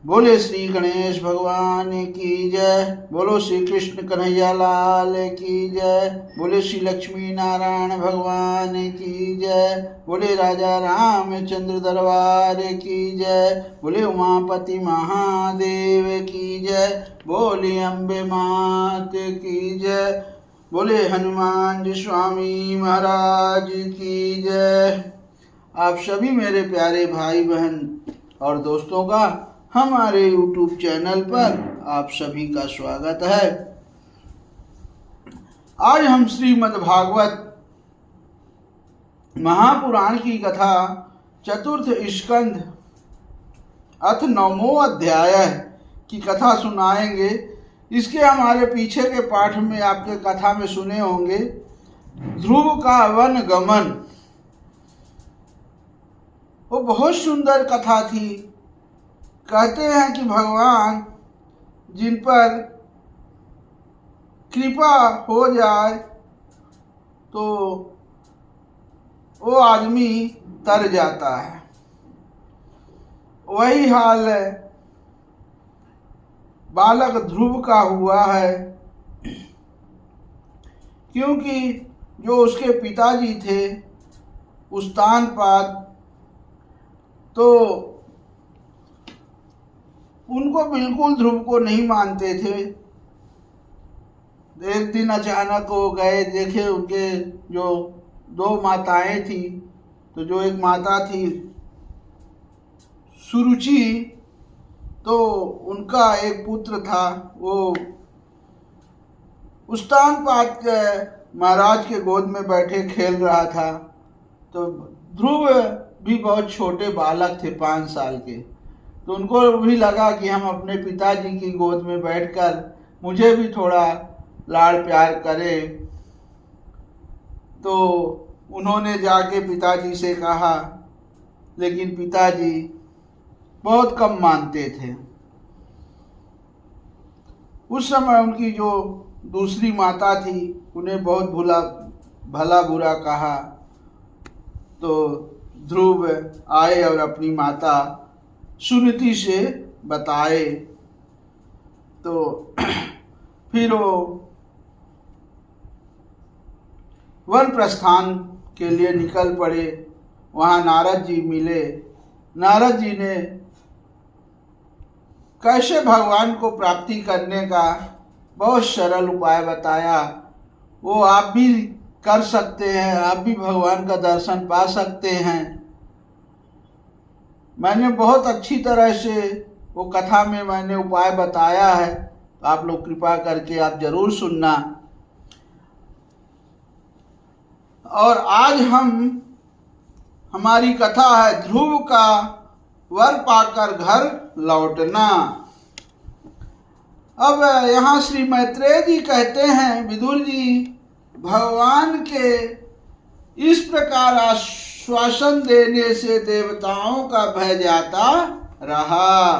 बोले श्री गणेश भगवान की जय। बोलो श्री कृष्ण कन्हैया लाल की जय। बोले श्री लक्ष्मी नारायण भगवान की जय। बोले राजा रामचंद्र दरबार की जय। बोले उमापति महादेव की जय। बोले अम्बे मात की जय। बोले हनुमान जी स्वामी महाराज की जय। आप सभी मेरे प्यारे भाई बहन और दोस्तों का हमारे YouTube चैनल पर आप सभी का स्वागत है। आज हम श्रीमद् भागवत महापुराण की कथा चतुर्थ स्कंध अथ 9वां अध्याय की कथा सुनाएंगे। इसके हमारे पीछे के पाठ में आपके कथा में सुने होंगे ध्रुव का वन गमन। वो बहुत सुंदर कथा थी। कहते हैं कि भगवान जिन पर कृपा हो जाए तो वो आदमी तर जाता है। वही हाल है बालक ध्रुव का हुआ है, क्योंकि जो उसके पिताजी थे उस्तानपाद, तो उनको बिल्कुल ध्रुव को नहीं मानते थे। एक दिन अचानक वो गए, देखे उनके जो दो माताएं थी, तो जो एक माता थी सुरुचि, तो उनका एक पुत्र था, वो उस्तानपाद के महाराज के गोद में बैठे खेल रहा था। तो ध्रुव भी बहुत छोटे बालक थे, 5 साल के। तो उनको भी लगा कि हम अपने पिताजी की गोद में बैठकर मुझे भी थोड़ा लाड़ प्यार करें। तो उन्होंने जाके पिताजी से कहा, लेकिन पिताजी बहुत कम मानते थे। उस समय उनकी जो दूसरी माता थी उन्हें बहुत भला बुरा कहा। तो ध्रुव आए और अपनी माता सुनीति से बताए। तो फिर वो वन प्रस्थान के लिए निकल पड़े। वहाँ नारद जी मिले। नारद जी ने कैसे भगवान को प्राप्ति करने का बहुत सरल उपाय बताया। वो आप भी कर सकते हैं, आप भी भगवान का दर्शन पा सकते हैं। मैंने बहुत अच्छी तरह से वो कथा में मैंने उपाय बताया है, तो आप लोग कृपा करके आप जरूर सुनना। और आज हमारी कथा है ध्रुव का वर पाकर घर लौटना। अब यहाँ श्री मैत्रेय जी कहते हैं, विदुर जी, भगवान के इस प्रकार आश्वासन देने से देवताओं का भय जाता रहा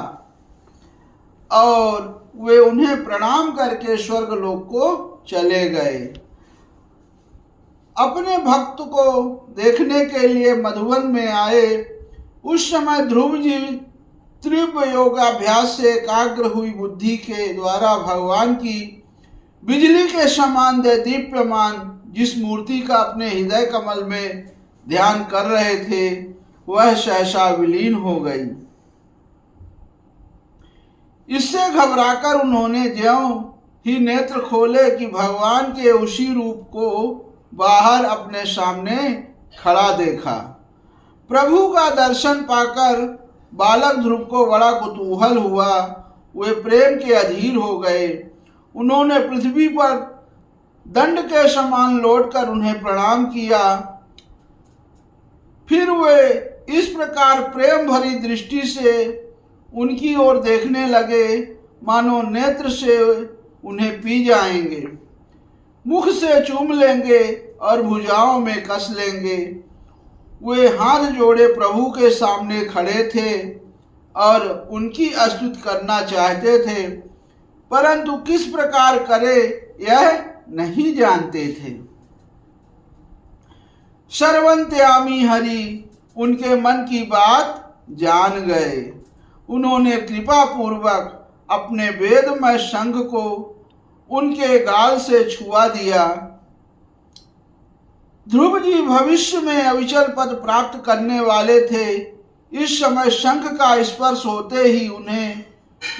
और वे उन्हें प्रणाम करके स्वर्गलोक को चले गए। अपने भक्त को देखने के लिए मधुवन में आए। उस समय ध्रुव जी तीव्र योगाभ्यास से एकाग्र हुई बुद्धि के द्वारा भगवान की बिजली के समान दीप्यमान जिस मूर्ति का अपने हृदय कमल में ध्यान कर रहे थे, वह सहसा विलीन हो गई। इससे घबराकर उन्होंने ज्यों ही नेत्र खोले कि भगवान के उसी रूप को बाहर अपने सामने खड़ा देखा। प्रभु का दर्शन पाकर बालक ध्रुव को बड़ा कुतूहल हुआ। वे प्रेम के अधीर हो गए। उन्होंने पृथ्वी पर दंड के समान लौटकर उन्हें प्रणाम किया। फिर वे इस प्रकार प्रेम भरी दृष्टि से उनकी ओर देखने लगे मानो नेत्र से उन्हें पी जाएंगे, मुख से चूम लेंगे और भुजाओं में कस लेंगे। वे हाथ जोड़े प्रभु के सामने खड़े थे और उनकी स्तुति करना चाहते थे, परंतु किस प्रकार करे यह नहीं जानते थे। सर्वंत्यामी हरि उनके मन की बात जान गए। उन्होंने कृपा पूर्वक अपने वेदमय शंख को उनके गाल से छुआ दिया। ध्रुव जी भविष्य में अविचल पद प्राप्त करने वाले थे। इस समय शंख का स्पर्श होते ही उन्हें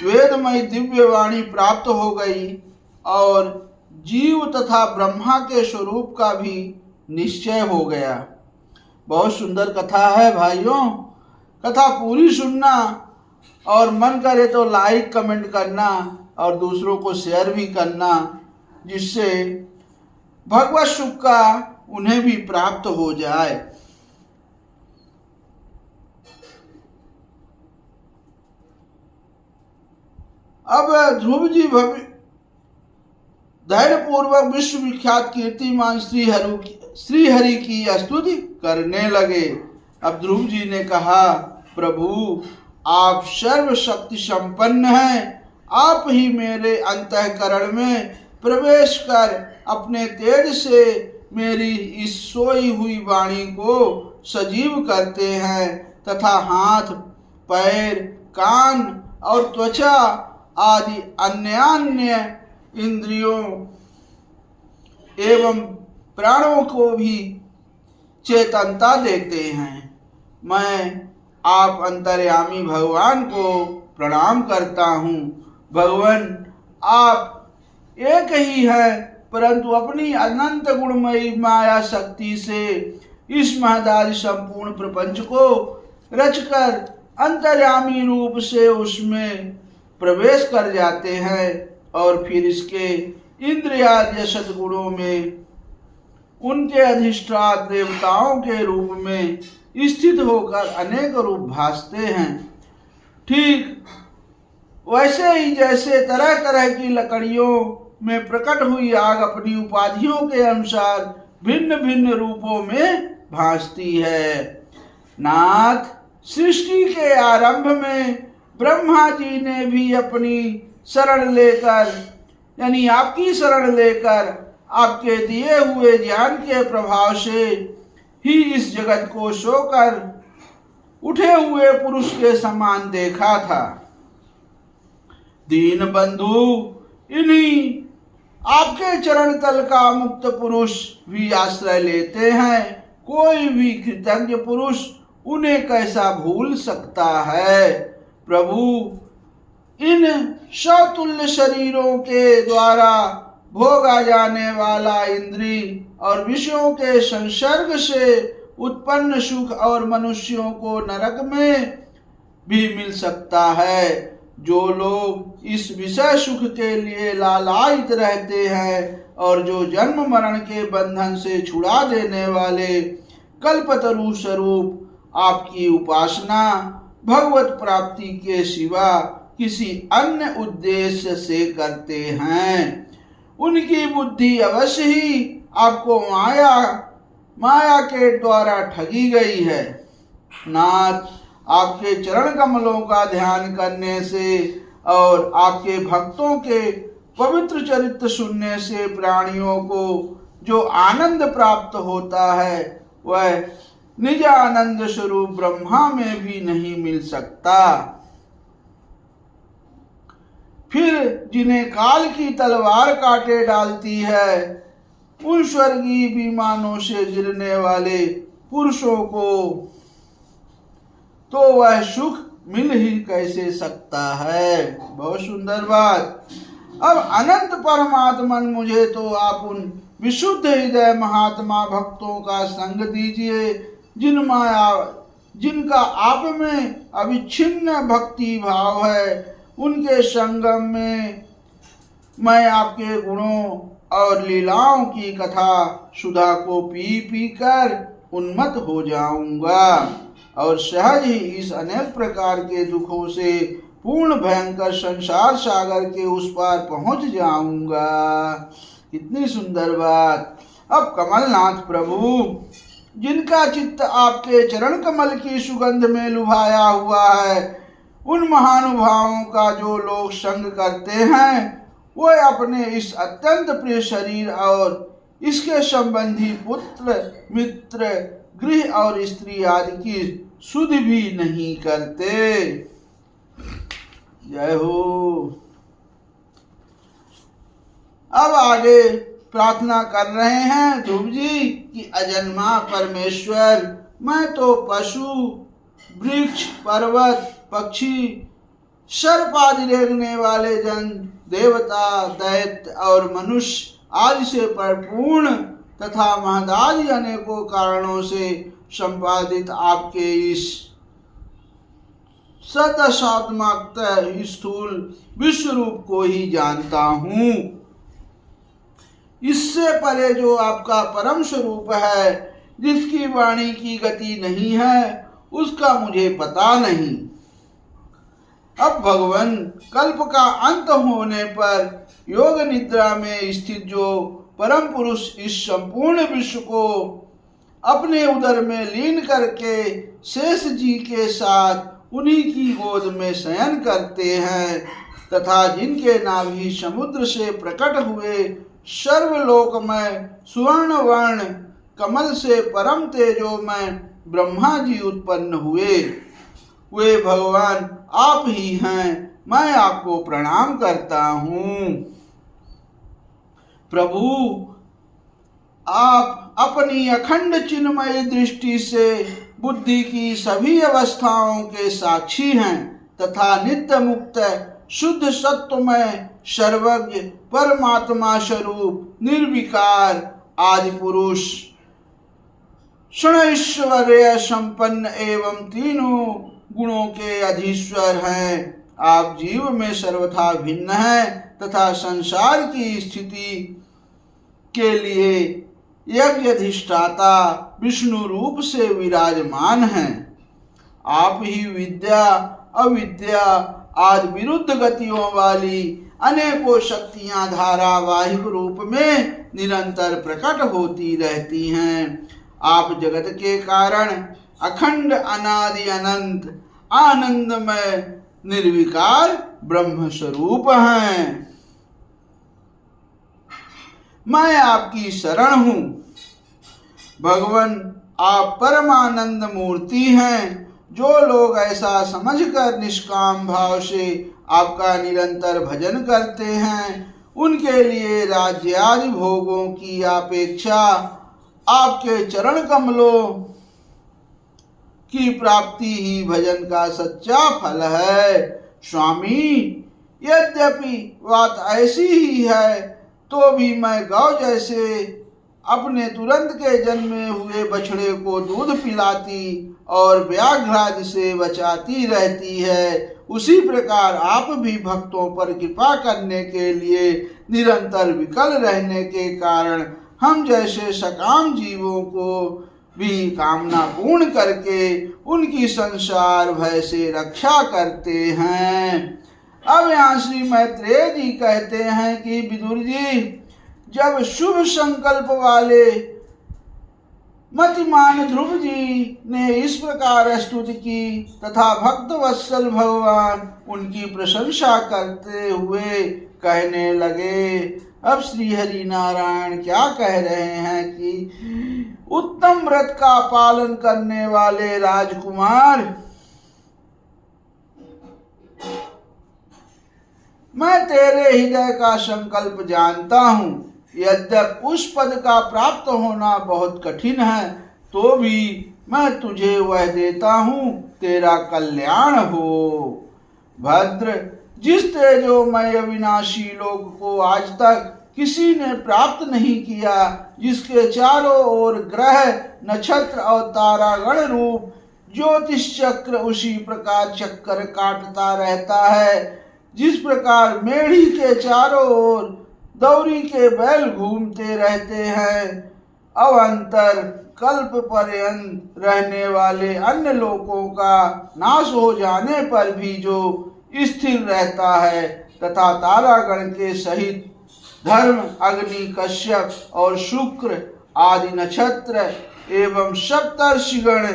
वेदमय दिव्य वाणी प्राप्त हो गई और जीव तथा ब्रह्मा के स्वरूप का भी निश्चय हो गया। बहुत सुंदर कथा है भाइयों। कथा पूरी सुनना और मन करे तो लाइक कमेंट करना और दूसरों को शेयर भी करना, जिससे भगवत सुख का उन्हें भी प्राप्त हो जाए। अब ध्रुव जी धैर्य पूर्वक विश्व विख्यात कीर्तिमान श्रीहरि की स्तुति करने लगे। अब ध्रुव जी ने कहा, प्रभु आप सर्वशक्ति संपन्न हैं। आप ही मेरे अंतःकरण में प्रवेश कर अपने तेज से मेरी इस सोई हुई वाणी को सजीव करते हैं तथा हाथ, पैर, कान और त्वचा आदि अन्य इंद्रियों एवं प्राणों को भी चेतनता देते हैं। मैं आप अंतर्यामी भगवान को प्रणाम करता हूँ। भगवान आप एक ही हैं, परंतु अपनी अनंत गुणमयी माया शक्ति से इस महदारी संपूर्ण प्रपंच को रचकर अंतर्यामी रूप से उसमें प्रवेश कर जाते हैं और फिर इसके इंद्रियादि सद्गुणों में उनके अधिष्ठान देवताओं के रूप में स्थित होकर अनेक रूप भासते हैं। ठीक वैसे ही जैसे तरह तरह की लकड़ियों में प्रकट हुई आग अपनी उपाधियों के अनुसार भिन्न भिन्न रूपों में भासती है। नाथ, सृष्टि के आरंभ में ब्रह्मा जी ने भी अपनी शरण लेकर यानी आपकी शरण लेकर आपके दिए हुए ज्ञान के प्रभाव से ही इस जगत को सोकर उठे हुए पुरुष के समान देखा था। दीन बंधु, इन्हीं आपके चरण तल का मुक्त पुरुष भी आश्रय लेते हैं। कोई भी कृतज्ञ पुरुष उन्हें कैसा भूल सकता है। प्रभु, इन सतुल्य शरीरों के द्वारा भोगा जाने वाला इंद्री और विषयों के संसर्ग से उत्पन्न सुख और मनुष्यों को नरक में भी मिल सकता है। जो लोग इस विषय सुख के लिए लालायित रहते हैं और जो जन्म मरण के बंधन से छुड़ा देने वाले कल्पतरु स्वरूप आपकी उपासना भगवत प्राप्ति के सिवा किसी अन्य उद्देश्य से करते हैं, उनकी बुद्धि अवश्य ही आपको माया के द्वारा ठगी गई है। नाथ, आपके चरण कमलों का ध्यान करने से और आपके भक्तों के पवित्र चरित्र सुनने से प्राणियों को जो आनंद प्राप्त होता है वह निज आनंद स्वरूप ब्रह्मा में भी नहीं मिल सकता। फिर जिन्हें काल की तलवार काटे डालती है, उन स्वर्गीय विमानों से गिरने वाले पुरुषों को तो वह सुख मिल ही कैसे सकता है। बहुत सुंदर बात। अब अनंत परमात्मन, मुझे तो आप उन विशुद्ध हृदय महात्मा भक्तों का संग दीजिए जिनका आप में अविच्छिन्न भक्ति भाव है। उनके संगम में मैं आपके गुणों और लीलाओं की कथा सुधा को पी पी कर उन्मत्त हो जाऊंगा और सहज ही इस अनेक प्रकार के दुखों से पूर्ण भयंकर संसार सागर के उस पार पहुंच जाऊंगा। कितनी सुंदर बात। अब कमलनाथ प्रभु, जिनका चित्त आपके चरण कमल की सुगंध में लुभाया हुआ है, उन महानुभावों का जो लोग संग करते हैं वो अपने इस अत्यंत प्रिय शरीर और इसके संबंधी पुत्र, मित्र, गृह और स्त्री आदि की सुध भी नहीं करते। जय हो। अब आगे प्रार्थना कर रहे हैं ध्रुव जी कि अजन्मा परमेश्वर, मैं तो पशु, वृक्ष, पर्वत, पक्षी, सर्प आदि रेंगने वाले जन, देवता, दैत्य और मनुष्य आदि से परिपूर्ण तथा महदादि अनेकों कारणों से संपादित आपके इस सदशात्मक स्थूल विश्व रूप को ही जानता हूँ। इससे परे जो आपका परम स्वरूप है, जिसकी वाणी की गति नहीं है, उसका मुझे पता नहीं। अब भगवान कल्प का अंत होने पर योग निद्रा में स्थित जो परम पुरुष इस संपूर्ण विश्व को अपने उदर में लीन करके शेष जी के साथ उन्हीं की गोद में शयन करते हैं तथा जिनके नाभि समुद्र से प्रकट हुए सर्वलोकमय सुवर्ण वर्ण कमल से परम तेजोमय ब्रह्मा जी उत्पन्न हुए, वे भगवान आप ही हैं। मैं आपको प्रणाम करता हूँ। प्रभु, आप अपनी अखंड चिन्मय दृष्टि से बुद्धि की सभी अवस्थाओं के साक्षी हैं तथा नित्य मुक्त शुद्ध सत्वमय सर्वज्ञ परमात्मा स्वरूप निर्विकार आदि पुरुष क्षणैश्वर्य संपन्न एवं तीनों गुणों के अधीश्वर हैं। आप जीव में सर्वथा भिन्न हैं तथा संसार की स्थिति के लिए यज्ञ अधिष्ठाता विष्णु रूप से विराजमान हैं। आप ही विद्या अविद्या आदि विरुद्ध गतियों वाली अनेकों शक्तियां धारावाहिक रूप में निरंतर प्रकट होती रहती हैं। आप जगत के कारण अखंड अनादि अनंत आनंदमय निर्विकार ब्रह्म स्वरूप हैं। मैं आपकी शरण हूँ। भगवान, आप परमानंद मूर्ति हैं। जो लोग ऐसा समझकर निष्काम भाव से आपका निरंतर भजन करते हैं, उनके लिए राज्य आदि भोगों की अपेक्षा आपके चरण कमलों की प्राप्ति ही भजन का सच्चा फल है। स्वामी, यद्यपि बात ऐसी ही है तो भी मैं गौ जैसे अपने तुरंत के जन्मे हुए बछड़े को दूध पिलाती और व्याघ्रादि से बचाती रहती है, उसी प्रकार आप भी भक्तों पर कृपा करने के लिए निरंतर विकल रहने के कारण हम जैसे सकाम जीवों को भी कामना पूर्ण करके उनकी संसार भय से रक्षा करते हैं। अब यहाँ श्री मैत्रेय जी कहते हैं कि विदुर जी, जब शुभ संकल्प वाले मतिमान ध्रुव जी ने इस प्रकार स्तुति की तथा भक्त वत्सल भगवान उनकी प्रशंसा करते हुए कहने लगे। अब श्री हरि नारायण क्या कह रहे हैं कि उत्तम व्रत का पालन करने वाले राजकुमार, मैं तेरे हृदय का संकल्प जानता हूँ। यद्यपि उस पद का प्राप्त होना बहुत कठिन है, तो भी मैं तुझे वह देता हूँ, तेरा कल्याण हो। भद्र, जिस तेजोमय अविनाशी लोक को आज तक किसी ने प्राप्त नहीं किया, जिसके चारों ओर ग्रह नक्षत्र और तारागण रूप ज्योतिष चक्र उसी प्रकार चक्कर काटता रहता है, जिस प्रकार मेढ़ी के चारों ओर दौरी के बैल घूमते रहते हैं, अवंतर कल्प पर्यंत रहने वाले अन्य लोकों का नाश हो जाने पर भी जो स्थिर रहता है तथा तारागण के सहित धर्म, अग्नि, कश्यप और शुक्र आदि नक्षत्र एवं सप्तर्षिगण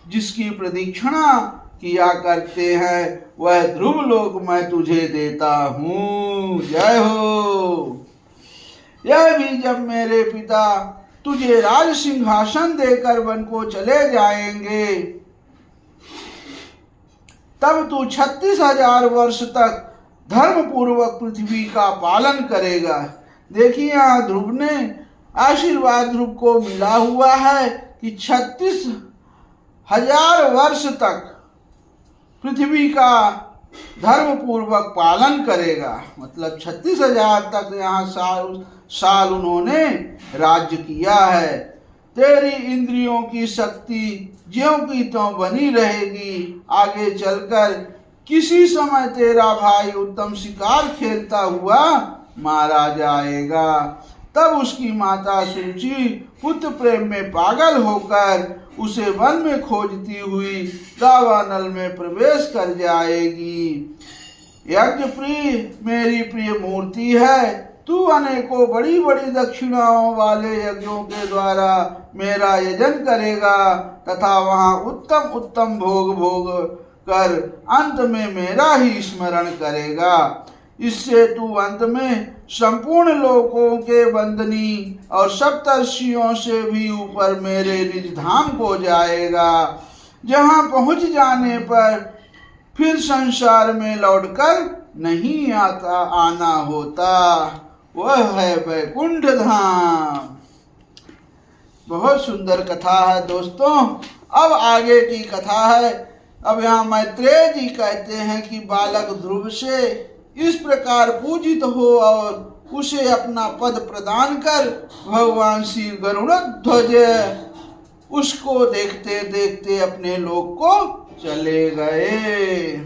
जिसकी प्रदक्षिणा किया करते हैं, वह ध्रुव लोक मैं तुझे देता हूँ। जय हो। यह भी जब मेरे पिता तुझे राज सिंहासन देकर वन को चले जाएंगे, तब तू 36,000 वर्ष तक धर्म पूर्वक पृथ्वी का पालन करेगा। देखिए यहाँ ध्रुव ने आशीर्वाद ध्रुव को मिला हुआ है कि 36,000 वर्ष तक पृथ्वी का धर्म पूर्वक पालन करेगा। मतलब 36,000 तक यहाँ साल उन्होंने राज्य किया है। तेरी इंद्रियों की शक्ति ज्यों की त्यों बनी रहेगी। आगे चलकर किसी समय तेरा भाई उत्तम शिकार खेलता हुआ मारा जाएगा। तब उसकी माता सूची पुत्र प्रेम में पागल होकर उसे वन में खोजती हुई दावानल में प्रवेश कर जाएगी। यज्ञ प्रिय मेरी प्रिय मूर्ति है। तू अनेकों बड़ी बड़ी दक्षिणाओं वाले यज्ञों के द्वारा मेरा यजन करेगा तथा वहां उत्तम उत्तम भोग कर अंत में मेरा ही स्मरण करेगा। इससे तू अंत में संपूर्ण लोकों के वंदनी और सप्तर्षियों से भी ऊपर मेरे निज धाम को जाएगा, जहां पहुंच जाने पर फिर संसार में लौटकर नहीं आना होता। वह है वैकुंठ धाम। बहुत सुंदर कथा है दोस्तों। अब आगे की कथा है। अब यहाँ मैत्रेय जी कहते हैं कि बालक ध्रुव से इस प्रकार पूजित हो और उसे अपना पद प्रदान कर भगवान श्री गरुड़ध्वज उसको देखते देखते अपने लोक को चले गए।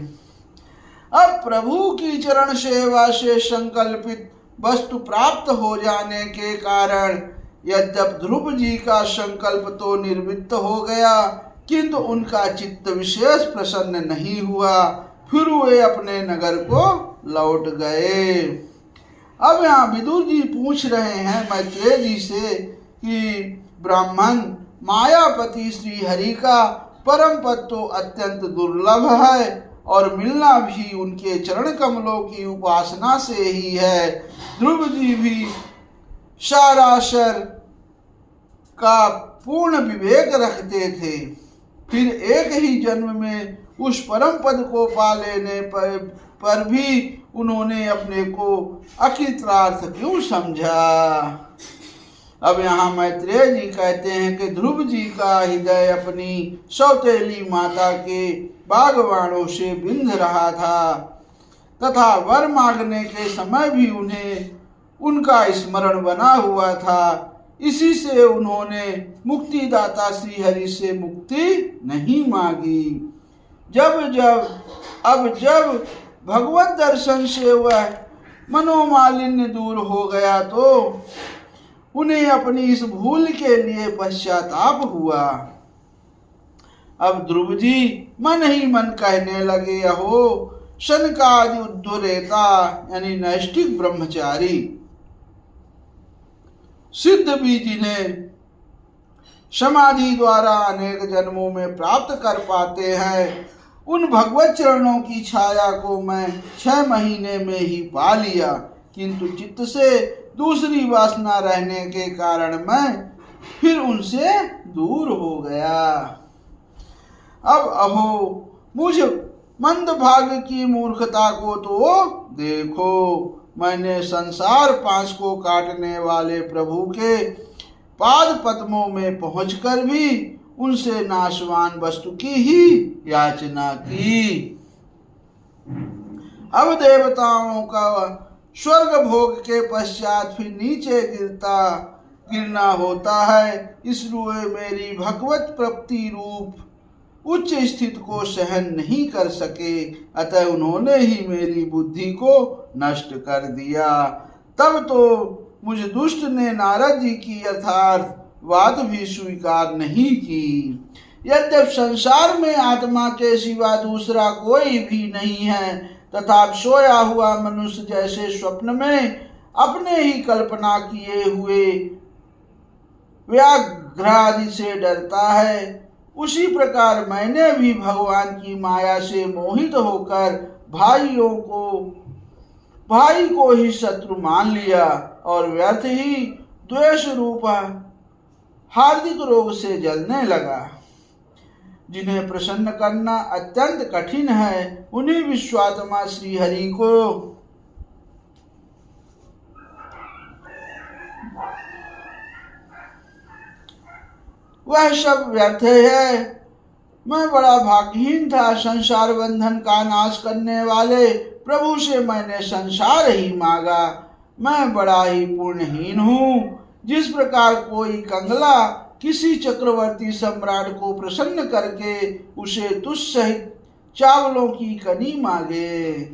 अब प्रभु की चरण सेवा से संकल्पित वस्तु प्राप्त हो जाने के कारण यद्यप ध्रुव जी का संकल्प तो निर्वृत्त हो गया, किंतु उनका चित्त विशेष प्रसन्न नहीं हुआ। फिर वे अपने नगर को लौट गए। अब यहाँ विदुर जी पूछ रहे हैं मैत्रेय जी से कि ब्राह्मण मायापति श्री हरि का परम पद तो अत्यंत दुर्लभ है और मिलना भी उनके चरण कमलों की उपासना से ही है। ध्रुव जी भी साराशर का पूर्ण विवेक रखते थे, फिर एक ही जन्म में उस परम पद को पा लेने पर भी उन्होंने अपने को अकृतार्थ क्यों समझा। अब यहाँ मैत्रेय जी कहते हैं कि ध्रुव जी का हृदय अपनी सौतेली माता के बागवानों से बिंध रहा था तथा वर मांगने के समय भी उन्हें उनका स्मरण बना हुआ था। इसी से उन्होंने मुक्तिदाता श्री हरि से मुक्ति नहीं मांगी। जब भगवत दर्शन से वह मनोमालिन्य दूर हो गया तो उन्हें अपनी इस भूल के लिए पश्चाताप हुआ। अब ध्रुव जी मन ही मन कहने लगे, अहो शनकादि उद्धरेता यानी नैष्ठिक ब्रह्मचारी सिद्ध भी जिन्हें समाधि द्वारा अनेक जन्मों में प्राप्त कर पाते हैं, उन भगवत चरणों की छाया को मैं 6 महीने में ही पा लिया, किंतु चित्त से दूसरी वासना रहने के कारण मैं फिर उनसे दूर हो गया। अब अहो मुझ मंद भाग्य की मूर्खता को तो देखो। मैंने संसार पाश को काटने वाले प्रभु के पाद पद्मों में पहुंचकर भी उनसे नाशवान वस्तु की ही याचना की। अब देवताओं का स्वर्ग भोग के पश्चात फिर नीचे गिरना होता है, इसलिए मेरी भगवत प्राप्ति रूप उच्च स्थिति को सहन नहीं कर सके, अतः उन्होंने ही मेरी बुद्धि को नष्ट कर दिया। तब तो मुझ दुष्ट ने नारद जी की यथार्थ बात भी स्वीकार नहीं की। यद्यप संसार में आत्मा के सिवा दूसरा कोई भी नहीं है, तथा सोया हुआ मनुष्य जैसे स्वप्न में अपने ही कल्पना किए हुए व्याघ्रादि से डरता है, उसी प्रकार मैंने भी भगवान की माया से मोहित होकर भाई को ही शत्रु मान लिया और व्यर्थ ही द्वेष रूप हार्दिक रोग से जलने लगा। जिन्हें प्रसन्न करना अत्यंत कठिन है, उन्हीं विश्वात्मा श्री हरि को वह सब व्यर्थ है। मैं बड़ा भाग्यहीन था, संसार बंधन का नाश करने वाले प्रभु से मैंने संसार ही मांगा। मैं बड़ा ही पुण्यहीन हूँ। जिस प्रकार कोई कंगला किसी चक्रवर्ती सम्राट को प्रसन्न करके उसे तुझ सहित चावलों की कनी मांगे,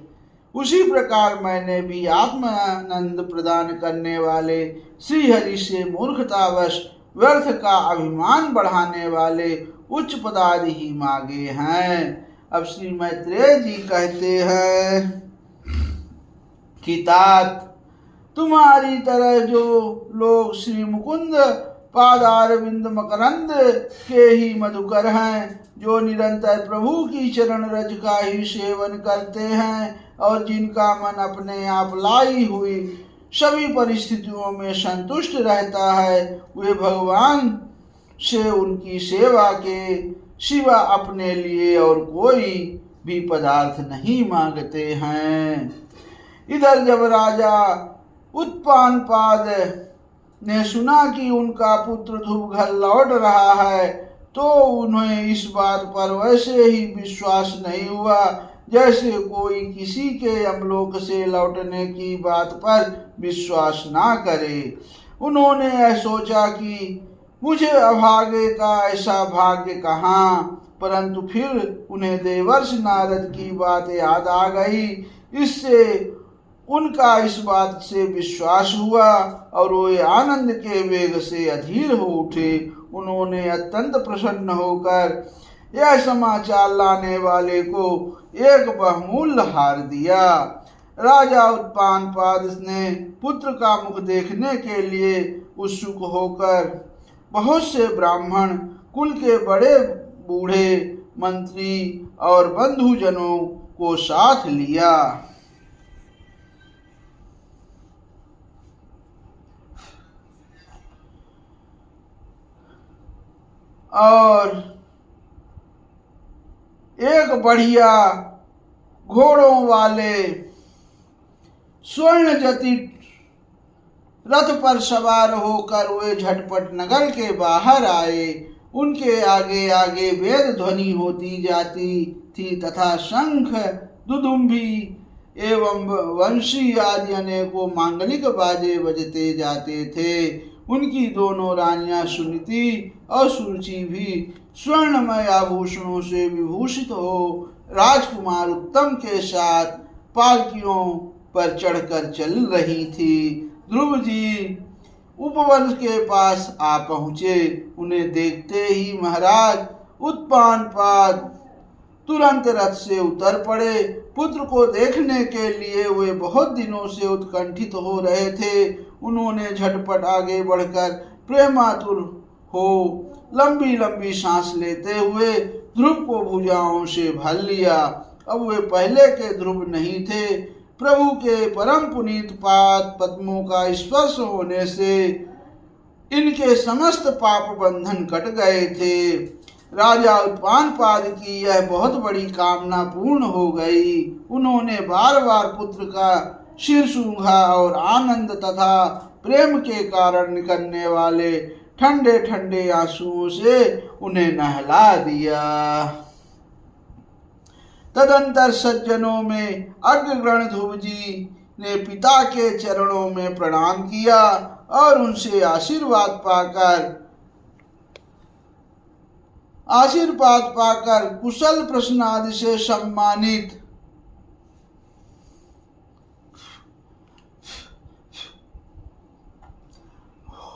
उसी प्रकार मैंने भी आत्मानंद प्रदान करने वाले श्री हरि से मूर्खतावश व्यर्थ का अभिमान बढ़ाने वाले उच्च पदार्थ ही मांगे हैं। अब श्री मैत्रेय जी कहते हैं कि तात, तुम्हारी तरह जो लोग श्री मुकुंद पादारविंद मकरंद के ही मधुकर हैं, जो निरंतर प्रभु की चरण रज का ही सेवन करते हैं और जिनका मन अपने आप लाई हुई सभी परिस्थितियों में संतुष्ट रहता है, वे भगवान से उनकी सेवा के सिवा अपने लिए और कोई भी पदार्थ नहीं मांगते हैं। इधर जब राजा उत्पानपाद ने सुना कि उनका पुत्र ध्रुव घर लौट रहा है, तो उन्हें इस बात पर वैसे ही विश्वास नहीं हुआ जैसे कोई किसी के यमलोक से लौटने की बात पर विश्वास ना करे। उन्होंने यह सोचा कि मुझे अभागे का ऐसा भाग्य कहाँ, परंतु फिर उन्हें देवर्ष नारद की बात याद आ गई। इससे उनका इस बात से विश्वास हुआ और वे आनंद के वेग से अधीर हो उठे। उन्होंने अत्यंत प्रसन्न होकर यह समाचार लाने वाले को एक बहुमूल्य हार दिया। राजा उत्पानपाद ने पुत्र का मुख देखने के लिए उत्सुक होकर बहुत से ब्राह्मण कुल के बड़े बूढ़े मंत्री और बंधुजनों को साथ लिया और एक बढ़िया घोड़ों वाले स्वर्ण जटित रथ पर सवार होकर वे झटपट नगर के बाहर आए। उनके आगे आगे वेद ध्वनि होती जाती थी तथा शंख, दुदुम्भी एवं वंशी आदि अनेकों मांगलिक बाजे बजते जाते थे। उनकी दोनों रानियां सुनीति और सुरुचि भी स्वर्णमय आभूषणों से विभूषित हो राजकुमार उत्तम के साथ पालकियों पर चढ़कर चल रही थी। ध्रुव जी उपवन के पास आ पहुंचे। उन्हें देखते ही महाराज उत्पानपाद तुरंत रथ से उतर पड़े। पुत्र को देखने के लिए वे बहुत दिनों से उत्कंठित हो रहे थे। उन्होंने झटपट आगे बढ़कर प्रेमातुर हो लंबी लंबी सांस लेते हुए ध्रुव को भुजाओं से भर लिया। अब वे पहले के ध्रुव नहीं थे। प्रभु के परम पुनीत पाद पद्मों का स्पर्श होने से इनके समस्त पाप बंधन कट गए थे। राजा उत्पानपाद की यह बहुत बड़ी कामना पूर्ण हो गई। उन्होंने बार बार पुत्र का सिर सूंघा और आनंद तथा प्रेम के कारण निकलने वाले ठंडे ठंडे आंसुओं से उन्हें नहला दिया। तदंतर सज्जनों में अग्रगण्य ध्रुव जी ने पिता के चरणों में प्रणाम किया और उनसे आशीर्वाद पाकर कुशल प्रश्न आदि से सम्मानित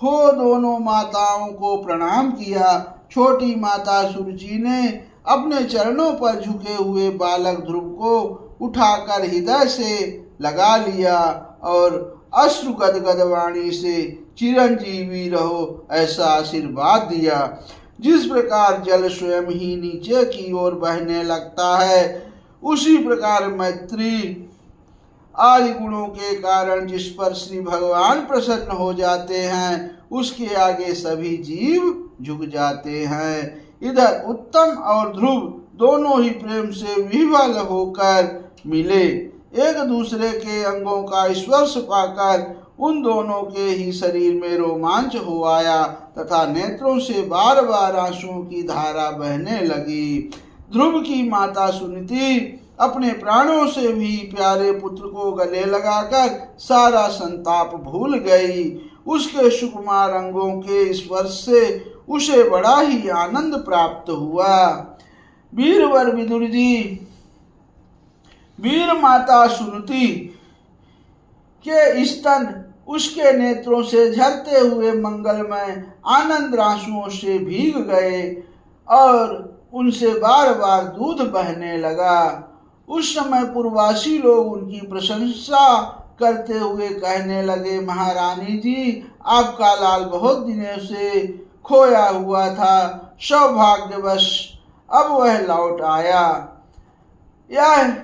हो दोनों माताओं को प्रणाम किया। छोटी माता सुरुचि ने अपने चरणों पर झुके हुए बालक ध्रुव को उठाकर हृदय से लगा लिया और अश्रु गदगद वाणी से चिरंजीवी रहो ऐसा आशीर्वाद दिया। जिस प्रकार जल स्वयं ही नीचे की ओर बहने लगता है, उसी प्रकार मैत्री आदि गुणों के कारण जिस पर श्री भगवान प्रसन्न हो जाते हैं, उसके आगे सभी जीव झुक जाते हैं। इधर उत्तम और ध्रुव दोनों ही प्रेम से विह्वल होकर मिले। एक दूसरे के अंगों का स्पर्श पाकर उन दोनों के ही शरीर में रोमांच हो आया तथा नेत्रों से बार बार आंसुओं की धारा बहने लगी। ध्रुव की माता सुनीति अपने प्राणों से भी प्यारे पुत्र को गले लगाकर सारा संताप भूल गई। उसके सुकुमार अंगों के स्पर्श से उसे बड़ा ही आनंद प्राप्त हुआ। वीरवर विदुर जी वीर माता सुनीति के स्तन उसके नेत्रों से झरते हुए मंगलमय आनंद राशुओं से भीग गए और उनसे बार बार दूध बहने लगा। उस समय पूर्ववासी लोग उनकी प्रशंसा करते हुए कहने लगे, महारानी जी, आपका लाल बहुत दिनों से खोया हुआ था, सौभाग्यवश अब वह लौट आया। यह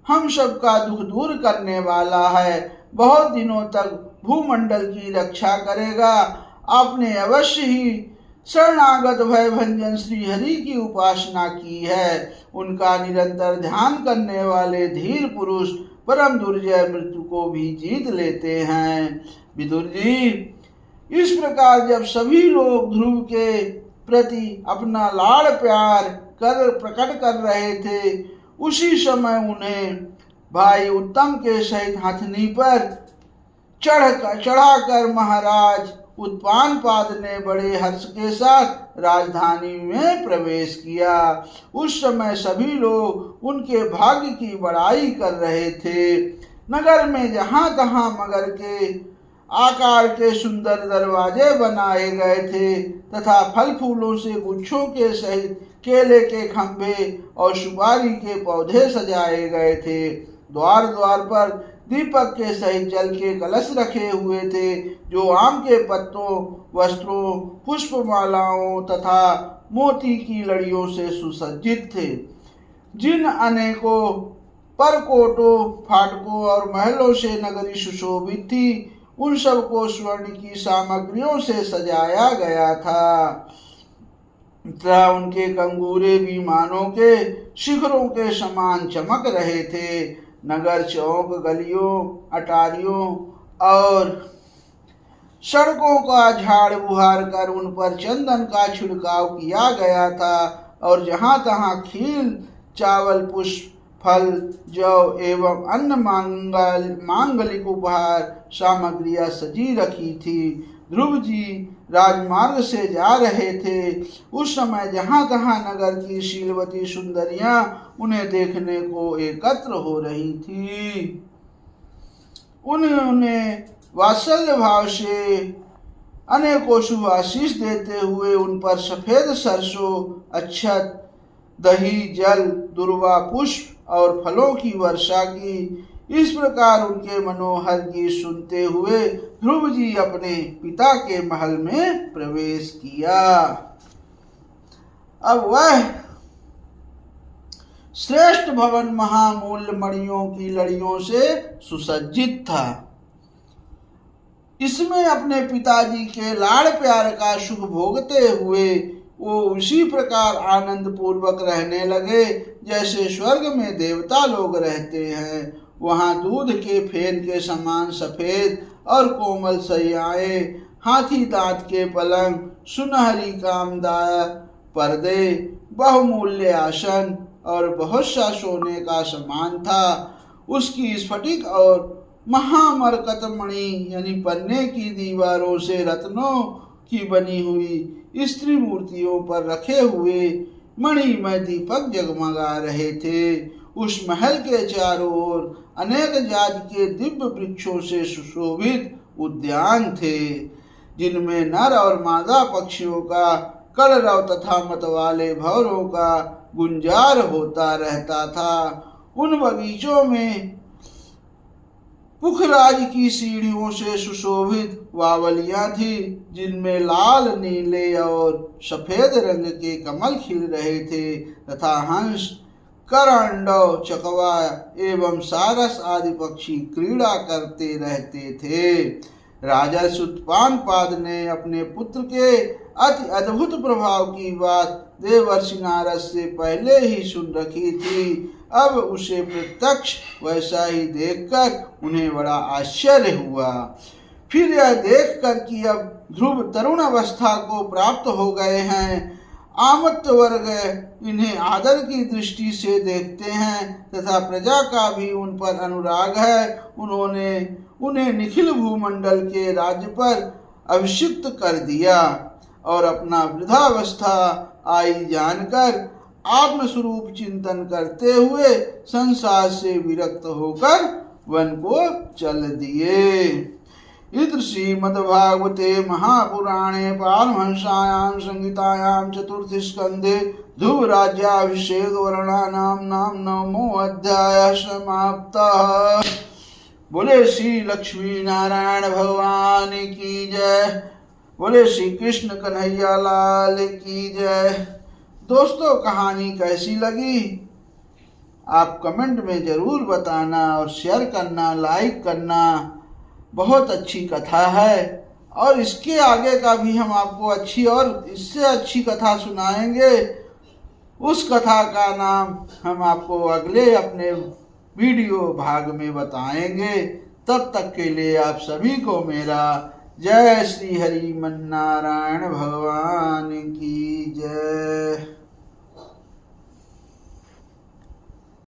हम सबका दुख दूर करने वाला है, बहुत दिनों तक भूमंडल की रक्षा करेगा। आपने अवश्य ही शरणागत भय भंजन श्री हरि की उपासना की है। उनका निरंतर ध्यान करने वाले धीर पुरुष परम दुर्जय मृत्यु को भी जीत लेते हैं। विदुर जी, इस प्रकार जब सभी लोग ध्रुव के प्रति अपना लाड़ प्यार प्रकट कर रहे थे, उसी समय उन्हें भाई उत्तम के सहित हथनी पर चढ़ाकर महाराज उत्पानपाद ने बड़े हर्ष के साथ राजधानी में प्रवेश किया। उस समय सभी लोग उनके भाग्य की बड़ाई कर रहे थे। नगर में जहां तहां मगर के आकार के सुंदर दरवाजे बनाए गए थे तथा फल फूलों से गुच्छों के सहित केले के खंभे और सुपारी के पौधे सजाए गए थे। द्वार द्वार पर दीपक के सहित जल के कलश रखे हुए थे, जो आम के पत्तों, वस्त्रों, पुष्पमालाओं तथा मोती की लड़ियों से सुसज्जित थे। जिन अनेकों परकोटों, फाटकों और महलों से नगरी सुशोभित थी, उन सबको स्वर्ण की सामग्रियों से सजाया गया था तथा उनके कंगूरे विमानों के शिखरों के समान चमक रहे थे। नगर चौक, गलियों, अटारियों और सड़कों का झाड़ बुहार कर उन पर चंदन का छिड़काव किया गया था और जहां तहां खील, चावल, पुष्प, फल, जौ एवं अन्य मांगलिक उपहार सामग्रियां सजी रखी थी। ध्रुव जी राजमार्ग से जा रहे थे। उस समय जहां तहां नगर की शीलवती सुंदरियां उन्हें देखने को एकत्र हो रही थी। उन्हें वात्सल्य भाव से अनेकों शुभ आशीष देते हुए उन पर सफेद सरसों, अक्षत, दही, जल, दुर्वा, पुष्प और फलों की वर्षा की। इस प्रकार उनके मनोहर गीत सुनते हुए ध्रुव जी अपने पिता के महल में प्रवेश किया। अब वह श्रेष्ठ भवन महामूल्य मणियों की लड़ियों से सुसज्जित था। इसमें अपने पिताजी के लाड़ प्यार का सुख भोगते हुए वो उसी प्रकार आनंद पूर्वक रहने लगे जैसे स्वर्ग में देवता लोग रहते हैं। वहां दूध के फेन के समान सफेद और कोमल शैयाएं, हाथी दांत के पलंग, सुनहरी कामदार पर्दे, बहुमूल्य आसन और बहुत सा सोने का सामान था। उसकी स्फटिक और महामरकत मणि यानी पन्ने की दीवारों से रत्नों की बनी हुई स्त्री मूर्तियों पर रखे हुए मणिमय दीपक जगमगा रहे थे। उस महल के चारों ओर अनेक जाति के दिव्य वृक्षों से सुशोभित उद्यान थे, जिनमें नर और मादा पक्षियों का कलरव तथा मतवाले भंवरों का गुंजार होता रहता था। उन बगीचों में पुखराज की सीढ़ियों से सुशोभित वावलियां थी, जिनमें लाल, नीले और सफेद रंग के कमल खिल रहे थे तथा हंस, करंडव, चकवा एवं सारस आदि पक्षी क्रीड़ा करते रहते थे। राजा उत्तानपाद ने अपने पुत्र के अति अद्भुत प्रभाव की बात देवर्षि नारद से पहले ही सुन रखी थी। अब उसे प्रत्यक्ष वैसा ही देखकर उन्हें बड़ा आश्चर्य हुआ। फिर यह देखकर कि अब ध्रुव तरुण अवस्था को प्राप्त हो गए हैं, आमत्त वर्ग इन्हें आदर की दृष्टि से देखते हैं तथा प्रजा का भी उन पर अनुराग है, उन्होंने उन्हें निखिल भूमंडल के राज्य पर अभिषिक्त कर दिया और अपना वृद्धावस्था आई जानकर आत्मस्वरूप चिंतन करते हुए संसार से विरक्त होकर वन को चल दिए। इति श्रीमद्भागवते महापुराणे पारमहंस्यां संहितायां चतुर्थ स्कंधे ध्रुवराज्याभिषेक वर्णनानां नवमो अध्यायः समाप्तः। बोले श्री लक्ष्मी नारायण भगवान की जय। बोले श्री कृष्ण कन्हैया लाल की जय। दोस्तों, कहानी कैसी लगी आप कमेंट में जरूर बताना और शेयर करना, लाइक करना। बहुत अच्छी कथा है और इसके आगे का भी हम आपको अच्छी और इससे अच्छी कथा सुनाएंगे। उस कथा का नाम हम आपको अगले अपने वीडियो भाग में बताएंगे। तब तक के लिए आप सभी को मेरा जय श्री हरि मन नारायण भगवान की जय।